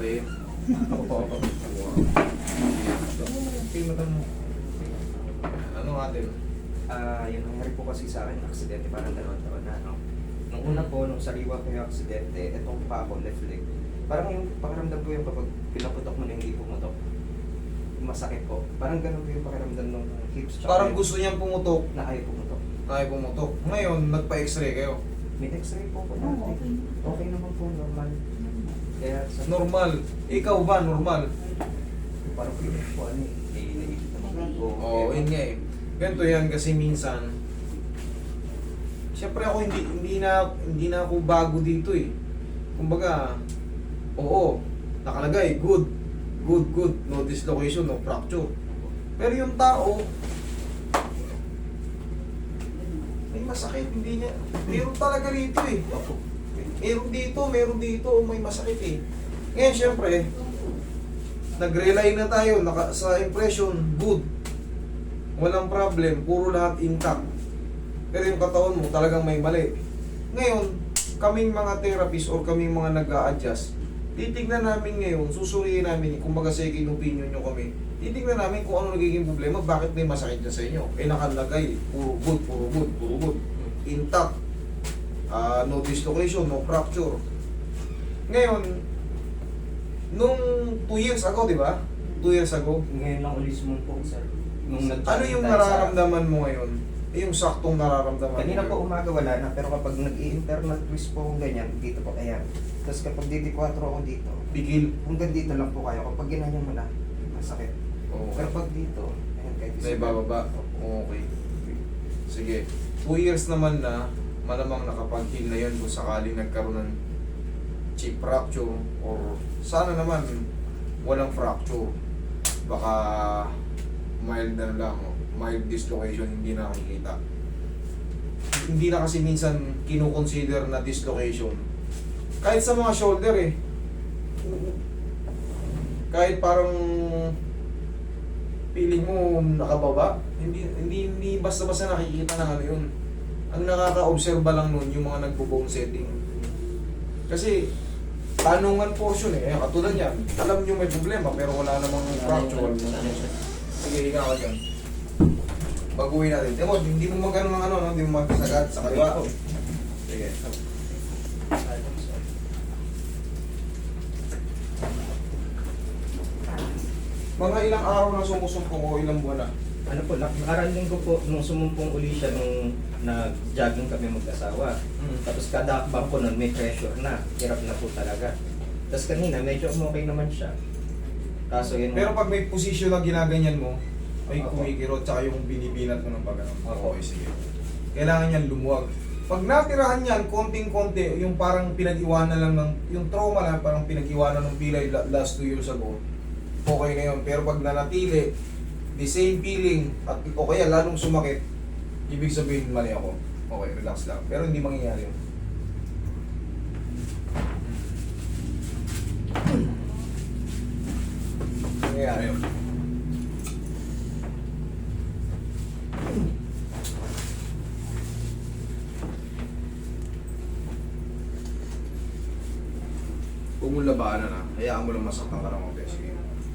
rin. Ako po, ako. Tingnan mo. Ano natin? Yung nangyari po kasi sa akin, aksidente parang 2 taon na, no? Nung una po, nung sariwa ko yung aksidente, etong pa ako, left leg. Parang yung pakiramdam ko yung kapag pinaputok mo na hindi pumutok. Masakit po. Parang ganun po yung pakiramdam ng hips. tsaka Parang yung- gusto niyang pumutok. Na ayaw pumutok. Kaya pumutok. Ngayon, nagpa-x-ray kayo. May x-ray po po Oo, dati. okay. Okay naman po, normal. Kaya sa Normal. Ikaw ba, normal? parang pilit po ano eh. Naisip naman po. Oo, yun nga eh. Ganito yan kasi minsan, siyempre ako hindi na ako bago dito eh. Kumbaga, oo, nakalagay, good, no dislocation, no fracture. Pero yung tao, may masakit, hindi niya, meron talaga rito eh. Meron dito, may masakit eh. Ngayon, siyempre, nag-rely na tayo sa impression, good. Walang problem, puro lahat intact. Pero yung katawan mo talagang may mali. Ngayon, kaming mga therapist or kaming mga nag-a-adjust, titignan namin ngayon, susuriin namin, kumbaga second opinion nyo kami, titignan namin kung ano nagiging problema, bakit may masakit na sa inyo. Eh nakalagay, puro good, intact, no dislocation, no fracture. Ngayon, nung 2 years ago, di ba? 2 years ago, Ngayon lang ulit po, sir. Nung ano yung nararamdaman mo ngayon? Yung saktong nararamdaman Kanina mo po ngayon? umaga wala na, pero kapag nag-i-internal twist po akong ganyan, dito po, ayan. Tapos kapag DT4 ako dito, Pigil. hanggang dito lang po kayo. Kapag ginanyan mo na, masakit. Oo. Pero pag dito, ayan, kahit Sa ibababa? Okay. Sige. 2 years naman na, malamang nakapag-heal na yun kung sakaling nagkaroon ng chip fracture or sana naman walang fracture. Baka mild na lang, mild dislocation, hindi na nakikita. Hindi na kasi minsan kinukonsider na dislocation. Kahit sa mga shoulder eh. Kahit parang feeling mo nakababa, hindi basta-basta nakikita ng ano yun. Ang nakaka-obserba lang nun yung mga nagpo-bone setting. Kasi tanungan portion eh, katulad yan, alam nyo may problema pero wala namang fracture. Sige, higa ka dyan. Baguhin natin. Temo, hindi mo magano ng ano, no? Hindi mo magsagat sa kaliwa. Sige. Mga ilang araw na sumusumpong o ilang buwan na? Ano po, nakaraan linggo po, nung sumumpong uli siya, nung nag-jogging kami mag-asawa. Tapos kada akbang ko nun, may pressure na. Hirap na po talaga. Tapos kanina, medyo okay naman siya. Kaso yun... Pero pag may posisyon na ginaganyan mo, may Opo. kumikirot tsaka yung binibinat mo ng pagano. Opo. Okay, sige. Kailangan yan lumuwag. Pag natirahan yan, konting-konti, yung parang pinag-iwanan lang ng, yung trauma lang, parang pinag-iwanan ng pilay last 2 years ago, okay na yun. Pero pag nanatili, the same feeling, at o kaya lalong sumakit, ibig sabihin mali ako. Okay, relax lang. Pero hindi mangyayari yun. Nangyayari yun. Huwag mong labanan ha. Hayaan mo lang masaktan ka ng mga beses.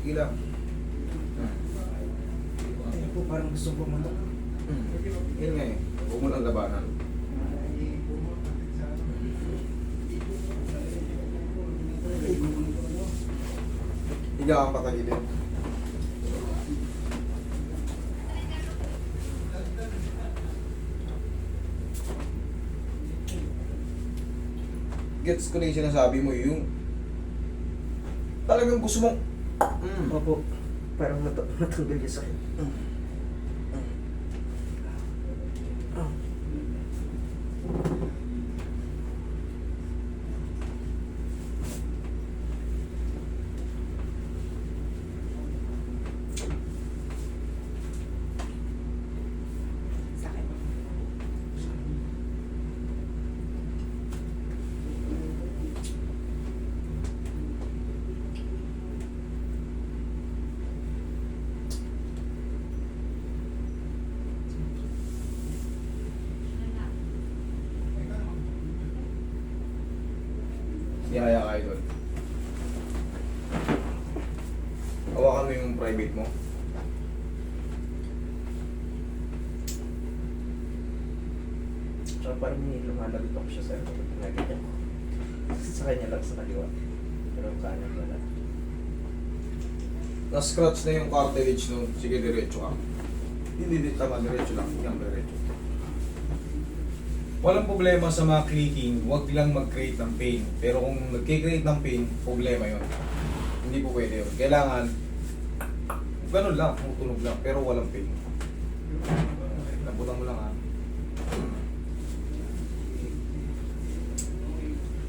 Sige lang. Ano po, parang gusto ko matok. Yun nga eh. Huwag mo lang labanan. Higa kang patagilid. Gets ko na yung sinasabi mo yung talagang gusto mong Opo, parang matanggal yung sakit. Sakit. Niyaya ka idol. Hawakan mo yung private mo. Tsaka parang may lumalagot ako siya sa kapag pinaganyan ko. Sa kanya lang sa kaliwa. Pero kanan wala. Na-scratch na yung cartilage nun. Sige, diretso ka. Hindi, tama, diretso lang. Yan, diretso. Walang problema sa mga clicking, huwag lang mag-create ng pain. Pero kung nag-create ng pain, problema yon. Hindi po pwede yun. Kailangan, ganun lang, tumutunog lang, pero walang pain. Lamputan mo lang ha.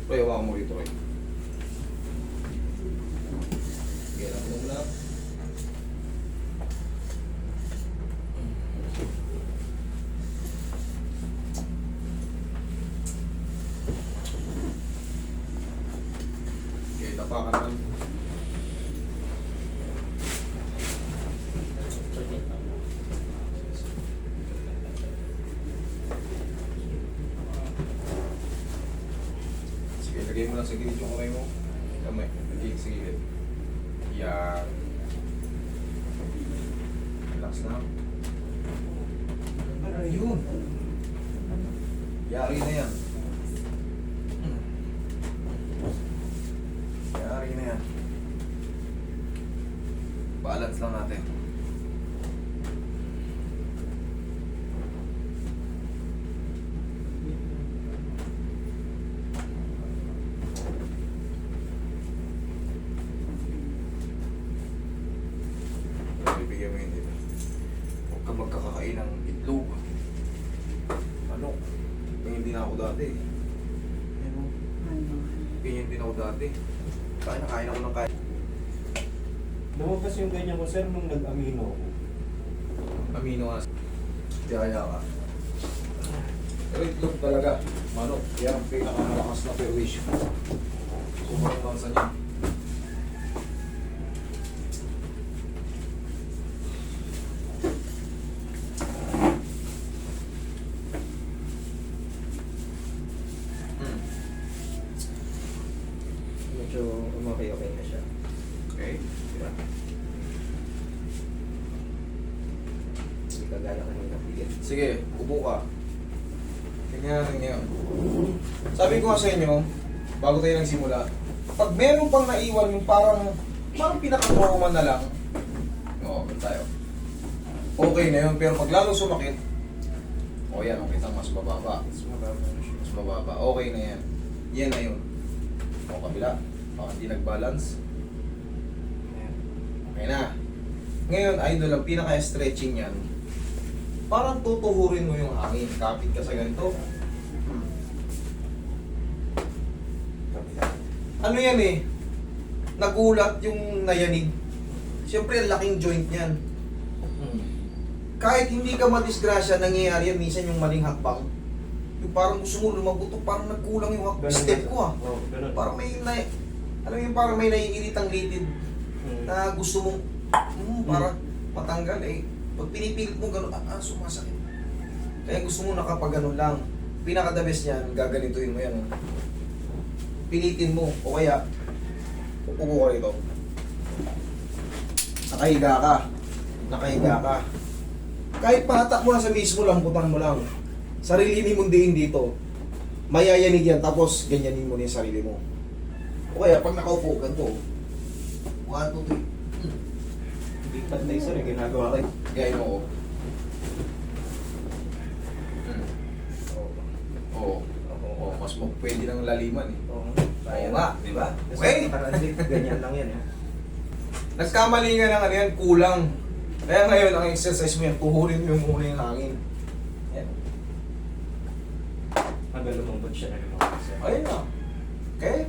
Roy, hawakan mo rito, Roy. Sige, lamputan mo lang. Okay, tapakan naman. Sige, lagay mo lang sa gilid yung kamay mo. Kamay, lagay sa gilid. Yan. Relax na. Ayun. Yari na yan. Yari na yan. Balance lang natin. Bibigyan mo yun dito. Huwag ka magkakakain ng itlog. Ano? Ganyan din ako dati. Ano? Ganyan din ako dati. Kain ako ng kain. Lumabas yung ganyan ko, sir, nung nag-amino ako. Amino ka. Tiyaya ka. Pero itlog talaga. Manok. Yan ang pinakamalakas na perwisyo. Sobrang lansa niya. Medyo okay na siya. Okay. Diba? Hindi ka gala kanina bigyan. Sige, upo ka. Tingnan natin ngayon. Sabi ko nga sa inyo, bago tayo nagsimula, pag meron pang naiwan yung parang pinaka-trauma na lang, oo, tayo. Okay na yun, pero pag lalo sumakit, o yan, okay na, mas mababa. Mas mababa na siya. Mas mababa, okay na yan. Yan na yun. O kabila, baka hindi nag-balance. Ayan. Okay na. Ngayon, idol, ang pinaka-stretching yan, parang tutuhurin mo yung hangin. Kapit ka sa ganito. Kabila. Ano yan eh? Nagulat yung nayanig. Siyempre, ang laking joint niyan. Kahit hindi ka madisgrasya, nangyayari yan. Minsan yung maling hakbang. Yung parang gusto mo lumagutok, parang nagkulang yung Ganun step na. ko ah. Oo, ganun. Parang may alam mo yung parang may naiiritang litid na gusto mong parang matanggal eh. Pag pinipilit mo gano'n, sumasakit. Kaya gusto mo nakapag-ganon lang. Pinaka-the best niyan, gaganituin mo yan. Oh. Pilitin mo, o kaya, upo ka rito. Nakahiga ka. Nakahiga ka. Kahit pahatak mo na sa mismo, lamputan mo lang. Sarili mo din dito. Mayayanig yan, tapos ganyanin mo na yung sarili mo. O kaya, pag nakaupo, ganito. 1, 2, 3. Hindi patay, sir, yung ginagawa kayo. Gaya mo, oh. Oo. Oo, mas pwede nang laliman eh. Oo. Oo nga, di ba? Kasi Okay. transit, ganyan lang yan. Eh. Nagkamali nga ng ano yan, kulang. Kaya ngayon, ang exercise mo yan, tuhurin mo yung muna yung hangin. Yan. Hanggang lumambot siya na lumambot, sir. Ayun na. Okay?